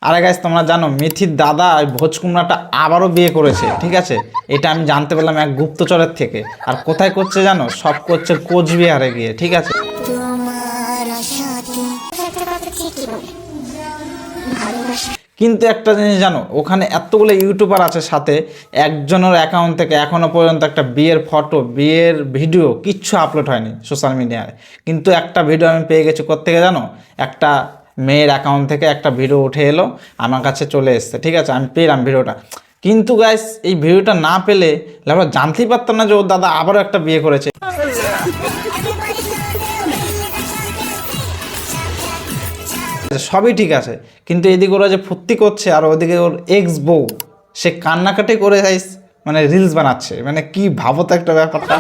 আরে গাইস তোমরা জানো মিথির দাদা ওই ভোজ কুমড়াটা আবারও বিয়ে করেছে, ঠিক আছে? এটা আমি জানতে পারলাম এক গুপ্তচরের থেকে। আর কোথায় করছে জানো? সব করছে কোচবিহারে গিয়ে, ঠিক আছে? কিন্তু একটা জিনিস জানো, ওখানে এতগুলো ইউটিউবার আছে, সাথে একজনের অ্যাকাউন্ট থেকে এখনো পর্যন্ত একটা বিয়ের ফটো, বিয়ের ভিডিও কিচ্ছু আপলোড হয়নি সোশ্যাল মিডিয়ায়। কিন্তু একটা ভিডিও আমি পেয়ে গেছি, কোত্থেকে জানো? একটা মেয়ের অ্যাকাউন্ট থেকে একটা ভিডিও উঠে এলো, আমার কাছে চলে এসছে, ঠিক আছে? আমি পেলাম ভিডিওটা। কিন্তু গাইস এই ভিডিওটা না পেলে আমরা জানতেই পারতাম না যে ওর দাদা আবারও একটা বিয়ে করেছে। সবই ঠিক আছে, কিন্তু এদিকে ওরা যে ফুর্তি করছে আর ওদিকে ওর এক্স বউ সে কান্নাকাটি করে গাইস মানে রিলস বানাচ্ছে। মানে কি ভাবো তো একটা ব্যাপারটা।